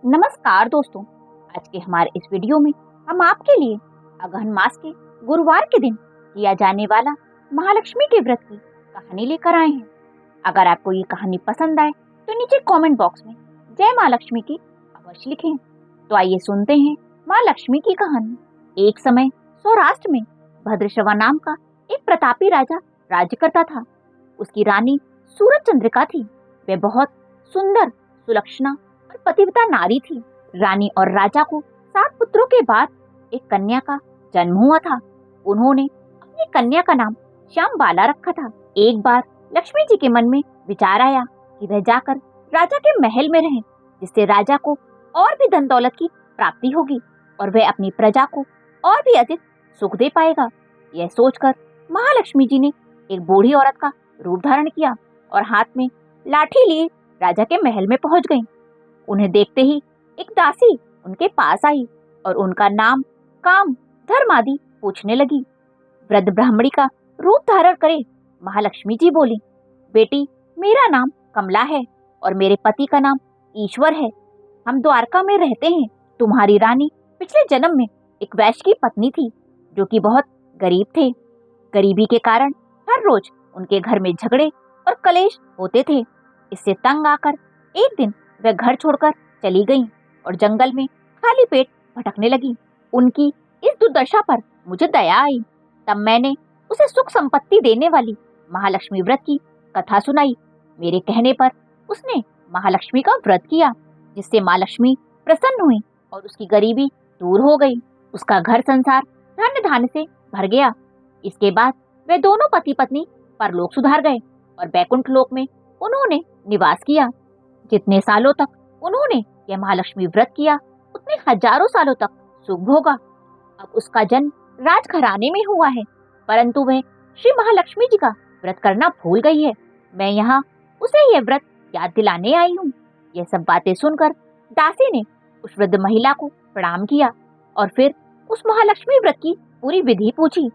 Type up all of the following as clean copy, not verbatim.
नमस्कार दोस्तों। आज के हमारे इस वीडियो में हम आपके लिए अगहन मास के गुरुवार के दिन किया जाने वाला महालक्ष्मी के व्रत की कहानी लेकर आए हैं। अगर आपको ये कहानी पसंद आए तो नीचे कमेंट बॉक्स में जय माँ लक्ष्मी की अवश्य लिखें। तो आइए सुनते हैं माँ लक्ष्मी की कहानी। एक समय सौराष्ट्र में भद्रश्रवा नाम का एक प्रतापी राजा राज्य करता था। उसकी रानी सूरज चंद्रिका थी। वह बहुत सुंदर, सुलक्षणा और पतिव्रता नारी थी। रानी और राजा को 7 पुत्रों के बाद एक कन्या का जन्म हुआ था। उन्होंने अपनी कन्या का नाम श्यामबाला रखा था। एक बार लक्ष्मी जी के मन में विचार आया कि वह जाकर राजा के महल में रहें, जिससे राजा को और भी धन दौलत की प्राप्ति होगी और वह अपनी प्रजा को और भी अधिक सुख दे पाएगा। यह सोचकर महालक्ष्मी जी ने एक बूढ़ी औरत का रूप धारण किया और हाथ में लाठी लिए राजा के महल में पहुंच गई। उन्हें देखते ही एक दासी उनके पास आई और उनका नाम, काम, धर्म आदि पूछने लगी। वृद्ध ब्राह्मणी का रूप धारण करे महालक्ष्मी जी बोली, बेटी, मेरा नाम कमला है और मेरे पति का नाम ईश्वर है। हम द्वारका में रहते हैं। तुम्हारी रानी पिछले जन्म में एक वैश्य की पत्नी थी, जो कि बहुत गरीब थे। गरीबी के कारण हर रोज उनके घर में झगड़े और कलेश होते थे। इससे तंग आकर एक दिन वह घर छोड़कर चली गईं और जंगल में खाली पेट भटकने लगी। उनकी इस दुर्दशा पर मुझे दया आई। तब मैंने उसे सुख संपत्ति देने वाली महालक्ष्मी व्रत की कथा सुनाई। मेरे कहने पर उसने महालक्ष्मी का व्रत किया, जिससे माँ लक्ष्मी प्रसन्न हुई और उसकी गरीबी दूर हो गई। उसका घर संसार धन धान्य से भर गया। इसके बाद वे दोनों पति पत्नी परलोक सुधार गए और बैकुंठ लोक में उन्होंने निवास किया। जितने सालों तक उन्होंने यह महालक्ष्मी व्रत किया, उतने हजारों सालों तक सुख भोगा। अब उसका जन्म राजघराने में हुआ है, परंतु वह श्री महालक्ष्मी जी का व्रत करना भूल गई है। मैं यहाँ उसे यह व्रत याद दिलाने आई हूँ। यह सब बातें सुनकर दासी ने उस वृद्ध महिला को प्रणाम किया और फिर उस महालक्ष्मी व्रत की पूरी विधि पूछी।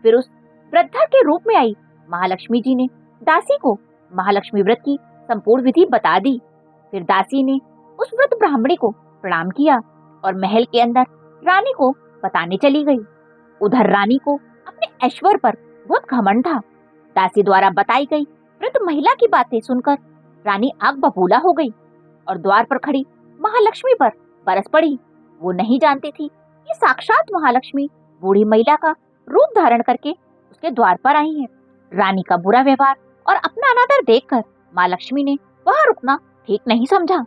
फिर उस वृद्धा के रूप में आई महालक्ष्मी जी ने दासी को महालक्ष्मी व्रत की संपूर्ण विधि बता दी। फिर दासी ने उस वृद्ध ब्राह्मणी को प्रणाम किया और महल के अंदर रानी को बताने चली गई। उधर रानी को अपने ऐश्वर्य पर बहुत घमंड था। दासी द्वारा बताई गई वृद्ध महिला की बातें सुनकर रानी आग बबूला हो गई और द्वार पर खड़ी महालक्ष्मी पर बरस पड़ी। वो नहीं जानती थी कि साक्षात महालक्ष्मी बूढ़ी महिला का रूप धारण करके उसके द्वार पर आई है। रानी का बुरा व्यवहार और अपना अनादर देखकर माँ लक्ष्मी ने वहाँ रुकना ठीक नहीं समझा।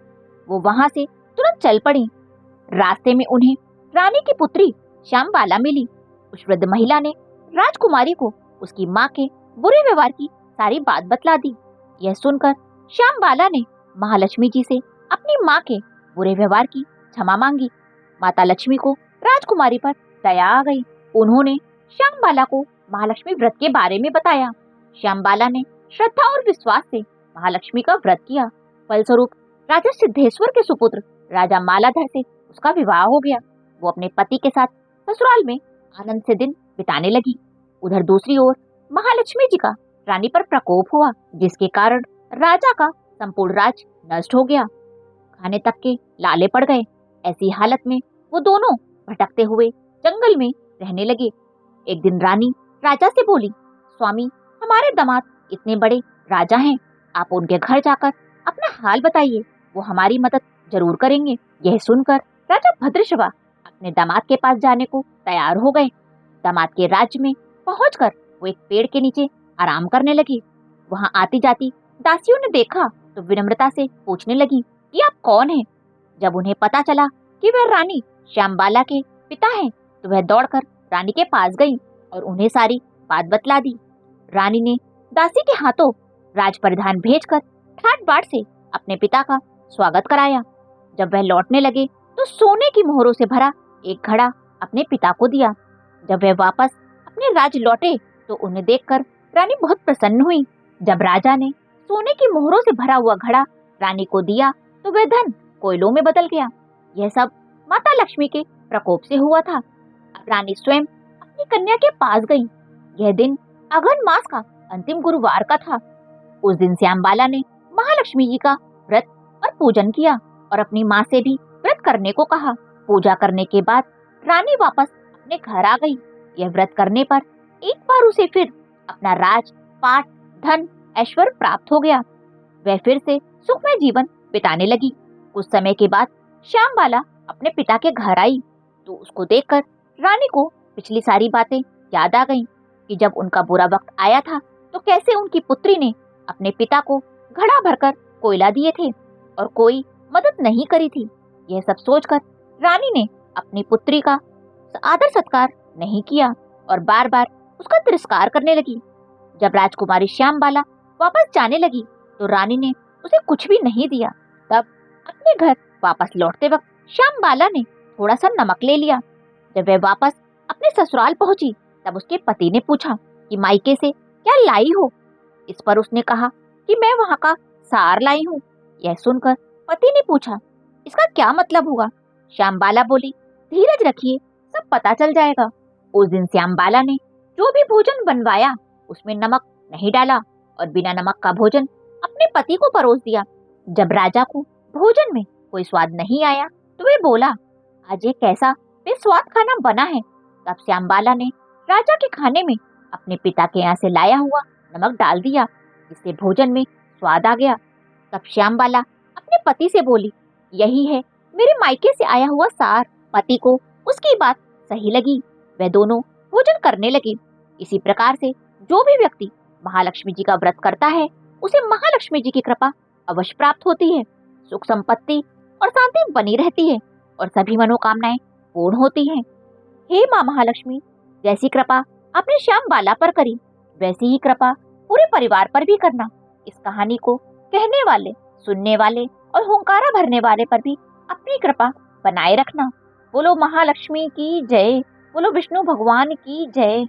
वो वहाँ से तुरंत चल पड़ी। रास्ते में उन्हें रानी की पुत्री श्यामबाला मिली। उस वृद्ध महिला ने राजकुमारी को उसकी माँ के बुरे व्यवहार की सारी बात बतला दी। यह सुनकर श्यामबाला ने महालक्ष्मी जी से अपनी माँ के बुरे व्यवहार की क्षमा मांगी। माता लक्ष्मी को राजकुमारी पर दया आ गई। उन्होंने श्यामबाला को महालक्ष्मी व्रत के बारे में बताया। श्यामबाला ने श्रद्धा और विश्वास से महालक्ष्मी का व्रत किया। फलस्वरूप राजा सिद्धेश्वर के सुपुत्र राजा मालाधर से उसका विवाह हो गया। वो अपने पति के साथ ससुराल में आनंद से दिन बिताने लगी। उधर दूसरी ओर महालक्ष्मी जी का रानी पर प्रकोप हुआ, जिसके कारण राजा का संपूर्ण राज नष्ट हो गया। खाने तक के लाले पड़ गए। ऐसी हालत में वो दोनों भटकते हुए जंगल में रहने लगे। एक दिन रानी राजा से बोली, स्वामी, हमारे दामाद इतने बड़े राजा हैं, आप उनके घर जाकर अपना हाल बताइए, वो हमारी मदद जरूर करेंगे। यह सुनकर राजा भद्रश्रवा अपने दामाद के पास जाने को तैयार हो गए। दामाद के राज्य में पहुंचकर वो एक पेड़ के नीचे आराम करने लगे। वहां आती जाती दासियों ने देखा तो विनम्रता से पूछने लगी कि आप कौन हैं। जब उन्हें पता चला कि वह रानी श्यामबाला के पिता हैं, तो वह दौड़कर रानी के पास गई और उन्हें सारी बात बतला दी। रानी ने दासी के हाथों राज परिधान भेजकर ठाट बाट से अपने पिता का स्वागत कराया। जब वह लौटने लगे तो सोने की मोहरों से भरा एक घड़ा अपने पिता को दिया। जब वह वापस अपने राज्य लौटे तो उन्हें देखकर रानी बहुत प्रसन्न हुई। जब राजा ने सोने की मोहरों से भरा हुआ घड़ा रानी को दिया तो वह धन कोयलों में बदल गया। यह सब माता लक्ष्मी के प्रकोप से हुआ था। अब रानी स्वयं अपनी कन्या के पास गई। यह दिन अगहन मास का अंतिम गुरुवार का था। उस दिन श्यामबाला ने महालक्ष्मी जी का व्रत और पूजन किया और अपनी माँ से भी व्रत व्रत करने को कहा। पूजा करने के बाद रानी वापस अपने घर आ गई। यह व्रत करने पर एक बार उसे फिर अपना राज, पाट, धन, ऐश्वर्य प्राप्त हो गया। वह फिर से सुखमय जीवन बिताने लगी। कुछ समय के बाद श्यामबाला अपने पिता के घर आई तो उसको देखकर रानी को पिछली सारी बातें याद आ गईं कि जब उनका बुरा वक्त आया था तो कैसे उनकी पुत्री ने अपने पिता को घड़ा भरकर कोयला दिए थे और कोई मदद नहीं करी थी। यह सब सोचकर रानी ने अपनी पुत्री का आदर सत्कार नहीं किया और बार बार उसका तिरस्कार करने लगी। जब राजकुमारी श्यामबाला वापस जाने लगी तो रानी ने उसे कुछ भी नहीं दिया। तब अपने घर वापस लौटते वक्त श्यामबाला ने थोड़ा सा नमक ले लिया। जब वह वापस अपने ससुराल पहुंची तब उसके पति ने पूछा कि मायके से क्या लाई हो। इस पर उसने कहा कि मैं वहां का सार लाई हूँ। यह सुनकर पति ने पूछा, इसका क्या मतलब हुआ? श्यामबाला बोली, धीरज रखिए, सब पता चल जाएगा। उस दिन श्यामबाला ने जो भी भोजन बनवाया उसमें नमक नहीं डाला और बिना नमक का भोजन अपने पति को परोस दिया। जब राजा को भोजन में कोई स्वाद नहीं आया तो वे बोला, आज ये कैसा बेस्वाद खाना बना है। तब श्यामबाला ने राजा के खाने में अपने पिता के यहाँ से लाया हुआ नमक डाल दिया, जिससे भोजन में स्वाद आ गया। तब श्यामबाला अपने पति से बोली, यही है मेरे मायके से आया हुआ सार। पति को उसकी बात सही लगी। वे दोनों भोजन करने लगे। इसी प्रकार से जो भी व्यक्ति महालक्ष्मी जी का व्रत करता है उसे महालक्ष्मी जी की कृपा अवश्य प्राप्त होती है। सुख संपत्ति और शांति बनी रहती है और सभी मनोकामनाएं पूर्ण होती हैं। हे माँ महालक्ष्मी, जैसी कृपा आपने श्यामबाला पर करी वैसी ही कृपा पूरे परिवार पर भी करना। इस कहानी को कहने वाले, सुनने वाले और हुंकारा भरने वाले पर भी अपनी कृपा बनाए रखना। बोलो महालक्ष्मी की जय, बोलो विष्णु भगवान की जय।